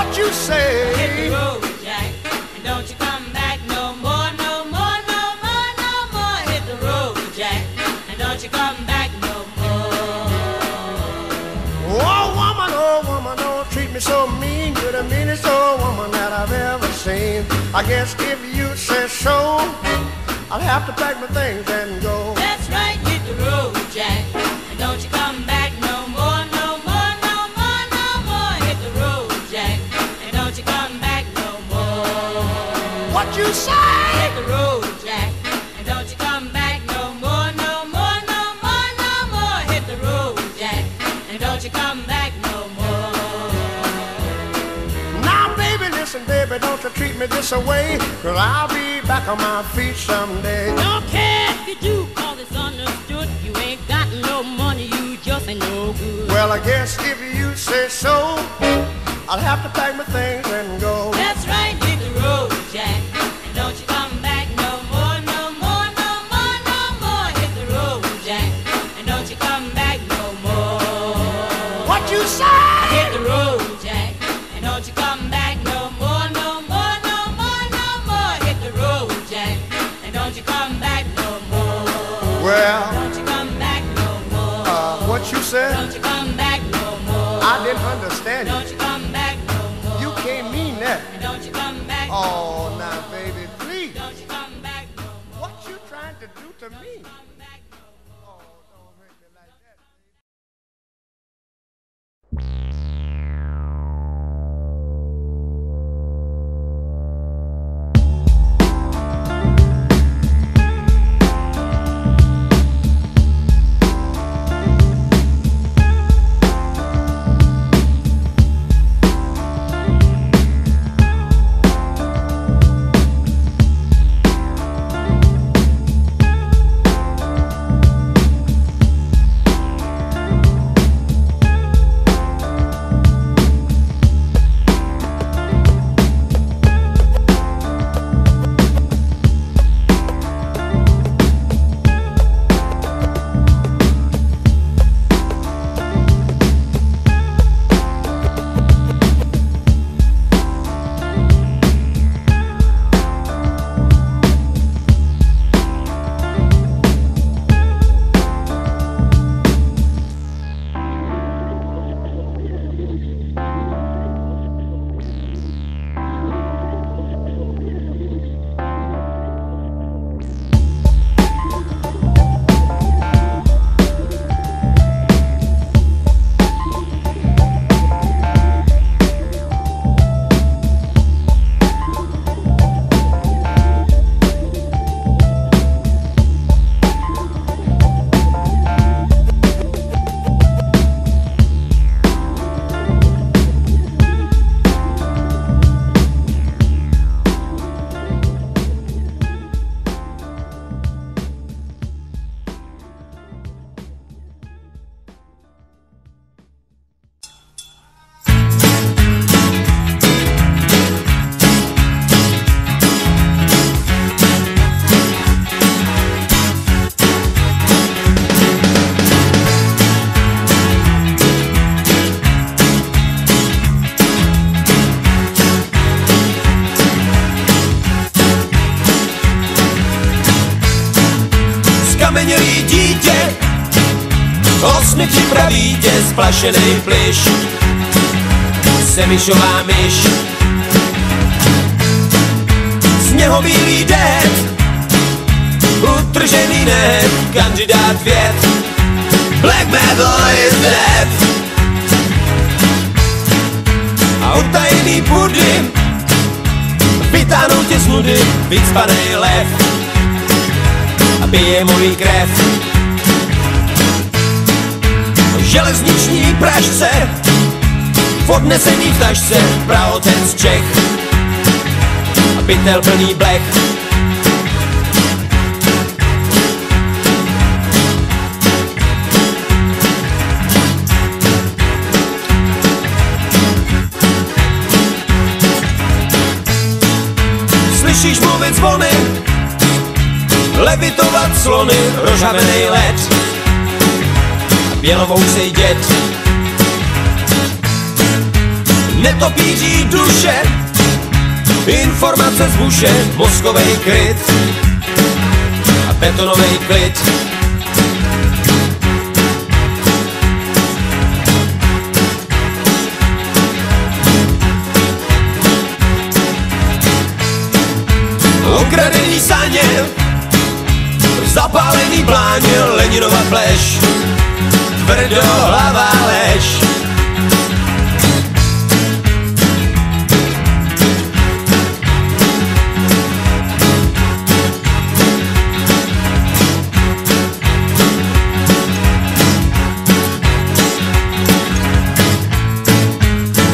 What you say? Hit the road, Jack, and don't you come back no more, no more, no more, no more. Hit the road, Jack, and don't you come back no more. Oh woman, don't treat me so mean. You're the meanest old woman that I've ever seen. I guess if you say so, I'll have to pack my things and go. That's right, hit the road, Jack, and don't you come back no more, no more, no more, no more. Hit the road, Jack, and don't you come back no more. What you say? Hit the road, Jack, and don't you come back no more, no more, no more, no more. Hit the road, Jack, and don't you come back no more. Now baby, listen baby, don't you treat me this way, 'cause I'll be back on my feet someday. Don't care if you do, 'cause it's understood. You ain't got no money, you just ain't no good. Well, I guess if you say so, I'll have to pack my things and go. That's right, hit the road, Jack, and don't you come back no more, no more, no more, no more. Hit the road, Jack, and don't you come back no more. What you say? Hit the road, Jack, and don't you come back no more, no more, no more, no more. Hit the road, Jack, and don't you come back no more. Well, Don't you come back no more. What you said? Don't you come back no more. I didn't understand Don't you. you come back no more. You can't mean that. And don't you come back no Oh, more. now baby, please. Don't you come back no more. What you trying to do to me? Come back no more. Oh, don't hurt me like that. Skamenělý dítě, osny připraví tě, splašenej plyš, semišová myš. Sněhobílý déd, utržený net, kandidát věd, black metal is dead. A utajený pudy, vytáhnou tě z nudy, vycpanej lev a pije mojí krev. Železniční pražce, v odnesený v tašce, praotec Čech a pytel plný blech. Slyšíš mluvit zvony, levitovat slony, rozhavenej led a bělovousej děd. netopíří duše, informace z buše, mozkovej kryt a betonovej klid. Ukradený sáně, zapálený pláně, Leninova pleš, tvrdohlavá lež.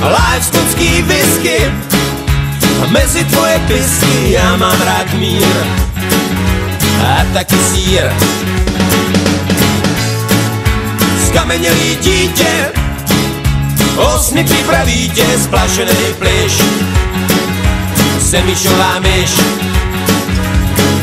Live skotský whisky a mezi tvoje pisky já mám rád mír a taky sír. Skamenělý dítě o sny připraví tě, splašenej plyš, semišová myš.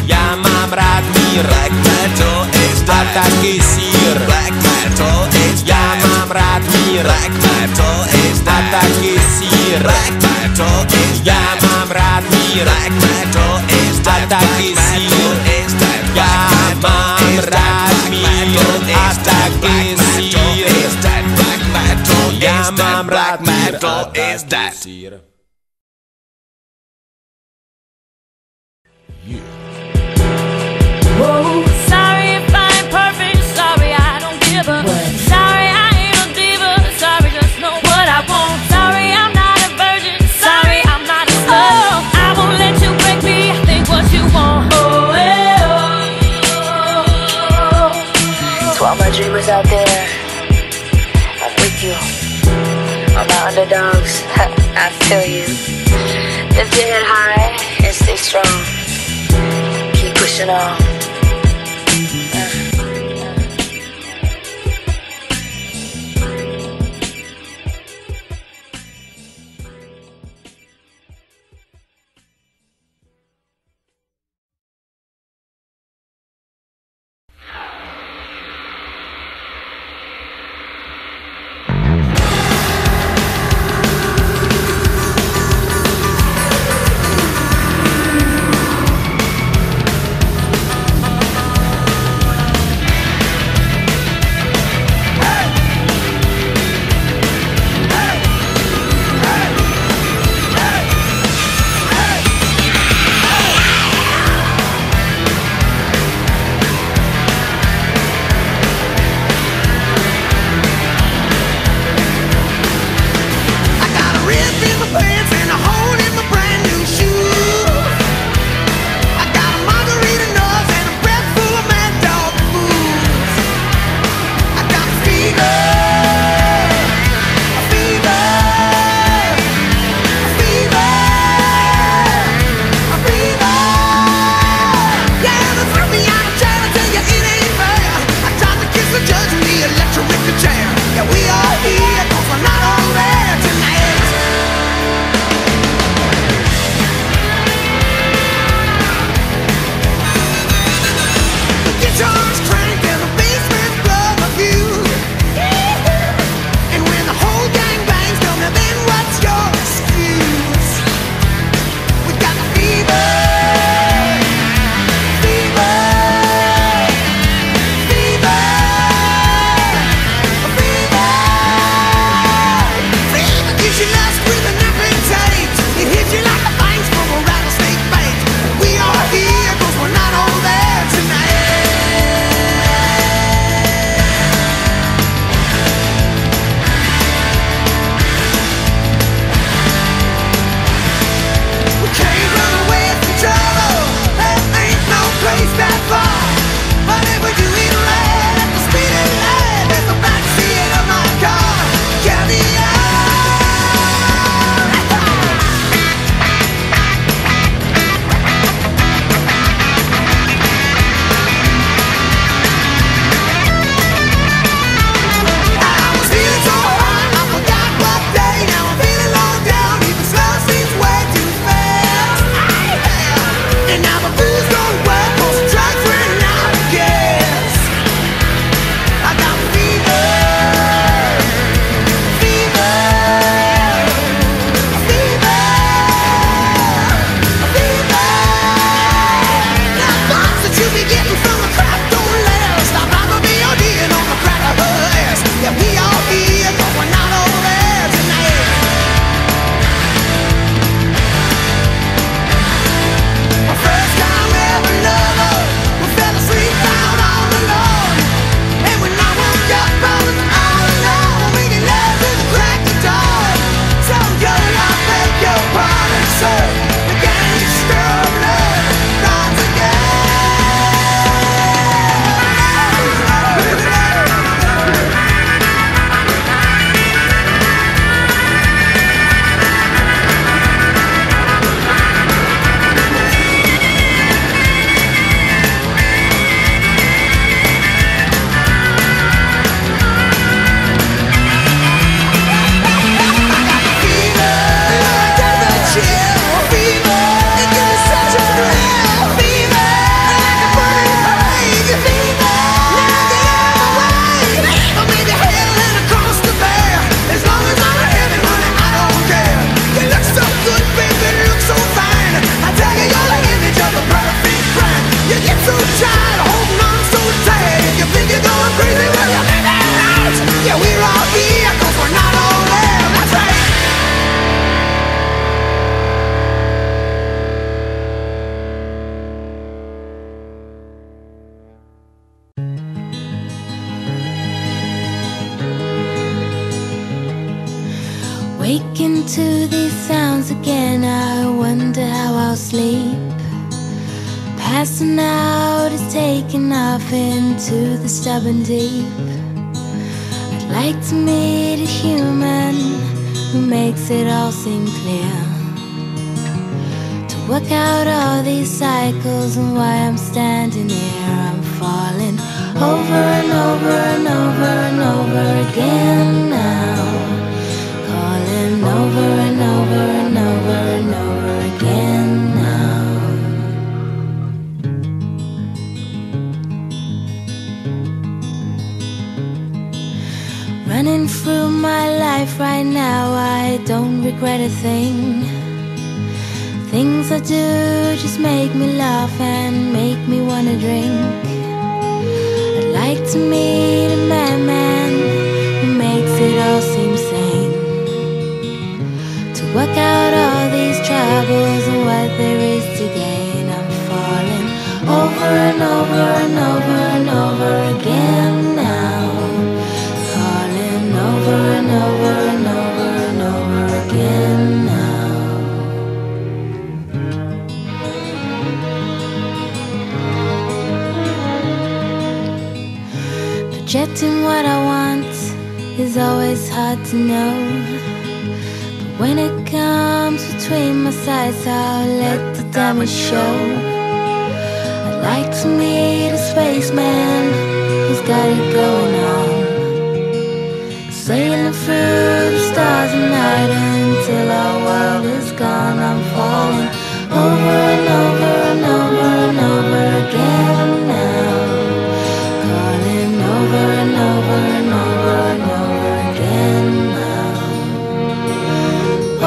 Já mám rád mír, black metal is a taky sír. Black metal is já mám rád mír, black metal is a taky sír. Black metal is já mám rád mír, black metal is a taky sír. Já mám rád mír a taky sír. Já mám rád mír a taky sír. Whoa, sorry if I'm perfect, sorry I don't give a sorry I ain't a diva, sorry just know what I want. Sorry I'm not a virgin, sorry I'm not a slut. I won't let you break me, I think what you want. Oh, hey, oh. To all my dreamers out there, I'm with you. All my underdogs, I feel you. Lift your head high and stay strong. Keep pushing on. these sounds again, I wonder how I'll sleep. Passing out is taking off into the stubborn deep. I'd like to meet a human who makes it all seem clear, to work out all these cycles and why I'm standing here. I'm falling over and over and over and over again now, calling over and over and over and over again now. Running through my life right now, I don't regret a thing. Things I do just make me laugh and make me wanna drink. I'd like to meet a madman who makes it all seem sane, to work out all these troubles and what there is to gain. I'm falling over and over and over and over again now, calling over and over and over and over again now. Projecting what I want is always hard to know, but when it comes between my sides, I'll let the damage show. I'd like to meet a spaceman who's got it going on, sailing through the stars at night until our world is gone. I'm falling over and over and over and over again now, calling over and over and over and over again now,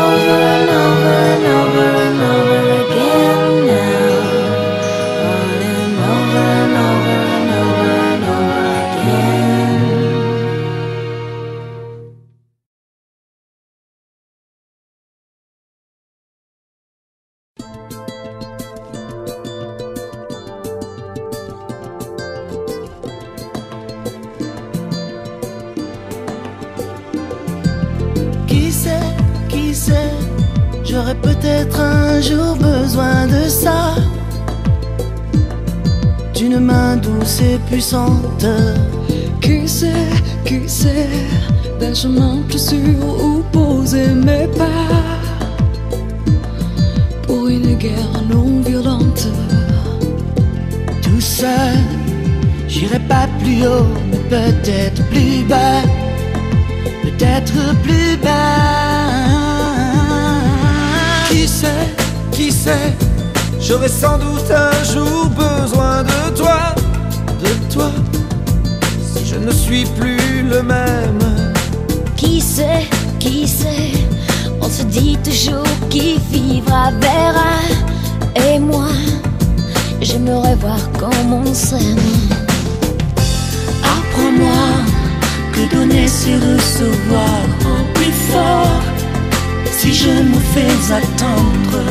over and over and over and over again now, calling over and over and over and over again. Qui sait, j'aurais peut-être un jour besoin de ça, d'une main douce et puissante. Qui sait, d'un chemin plus sûr où poser mes pas, pour une guerre non violente. Tout seul, j'irai pas plus haut, mais peut-être plus bas, peut-être plus bas. Qui sait, j'aurai sans doute un jour besoin de toi, si je ne suis plus le même. Qui sait, on se dit toujours qui vivra verra. Et moi, j'aimerais voir comment on s'aime. Apprends-moi que donner c'est recevoir en plus fort. Si je me fais attendre,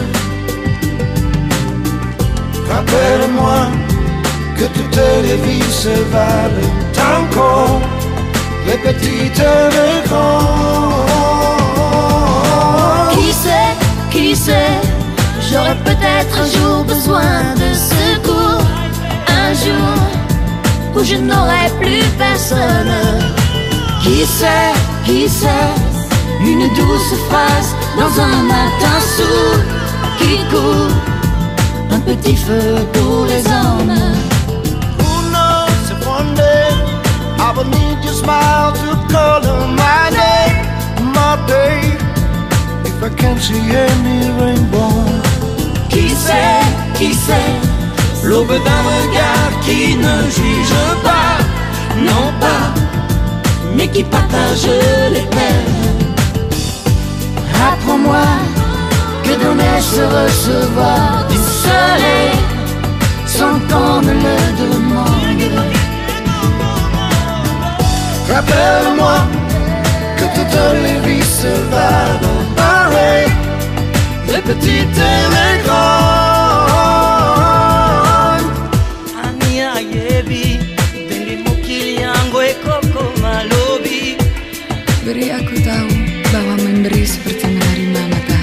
rappelle-moi que toutes les vies se valent encore, les petites et les grandes. Qui sait, j'aurai peut-être un jour besoin de secours, un jour où je n'aurai plus personne. Qui sait, une douce phrase dans un matin sourd qui court, un petit feu pour les hommes. Who knows if one day I will need your smile to color my day, if I can't see any rainbow. Qui sait, l'aube d'un regard qui ne juge pas, non pas, mais qui partage les peines. Apprends-moi que donner se recevoir du soleil sans qu'on me le demande. Rappelle-moi que toutes les vies se valent pareil, les petites et les grandes. Ania yebi, dengi mukili yangu ekoko malobi. Beri aku tahu bahwa memberi seperti menerima mata.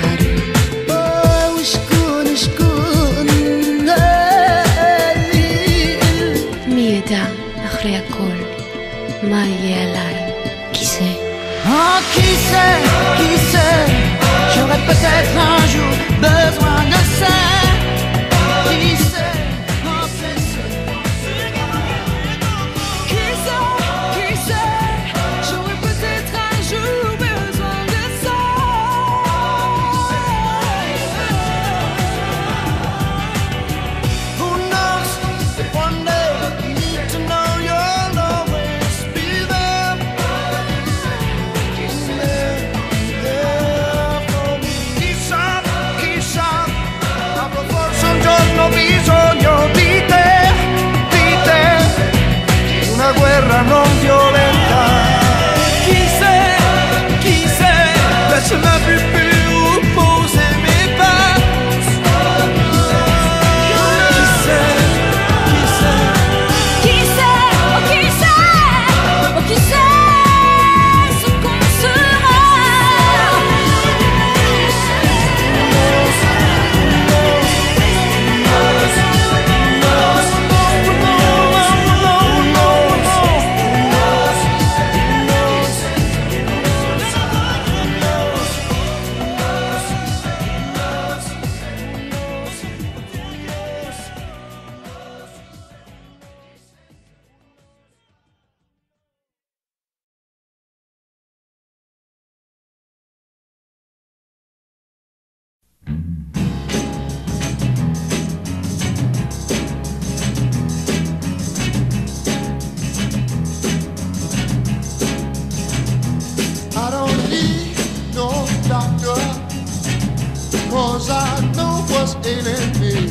ailing me.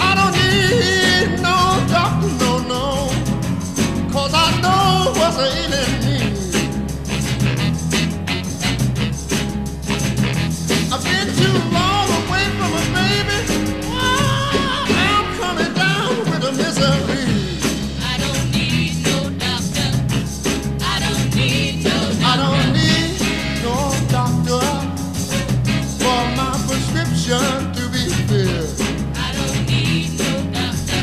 I don't need no doctor, no, 'cause I know what's ailing me. I've been too long away from a baby. I'm coming down with a misery. I don't need no doctor. I don't need no doctor. I don't need no doctor for my prescription to be filled. I don't need no doctor.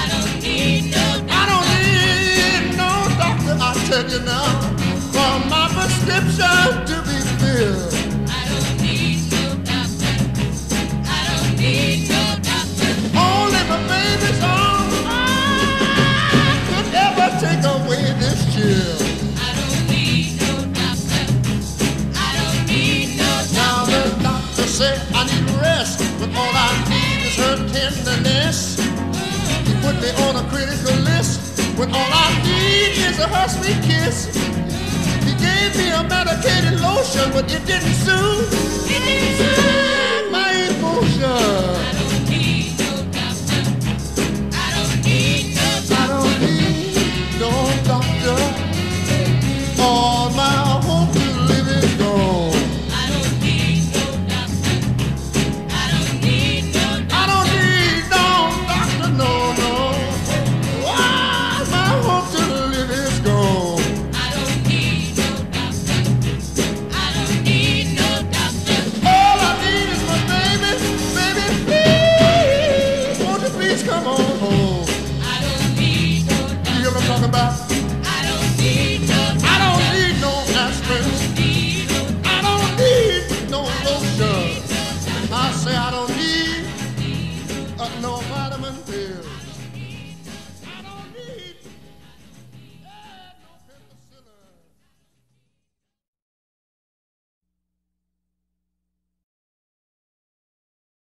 I don't need no doctor. I don't need no doctor, I tell you now, for my prescription to be filled. I don't need no doctor. I don't need no doctor. Only my baby's arms could ever take away this chill. I don't need no doctor. I don't need no Now doctor. the doctor said I need rest, but all I need is her tenderness. He put me on a critical list, when all I need is her sweet kiss. He gave me a medicated lotion, but it didn't soothe.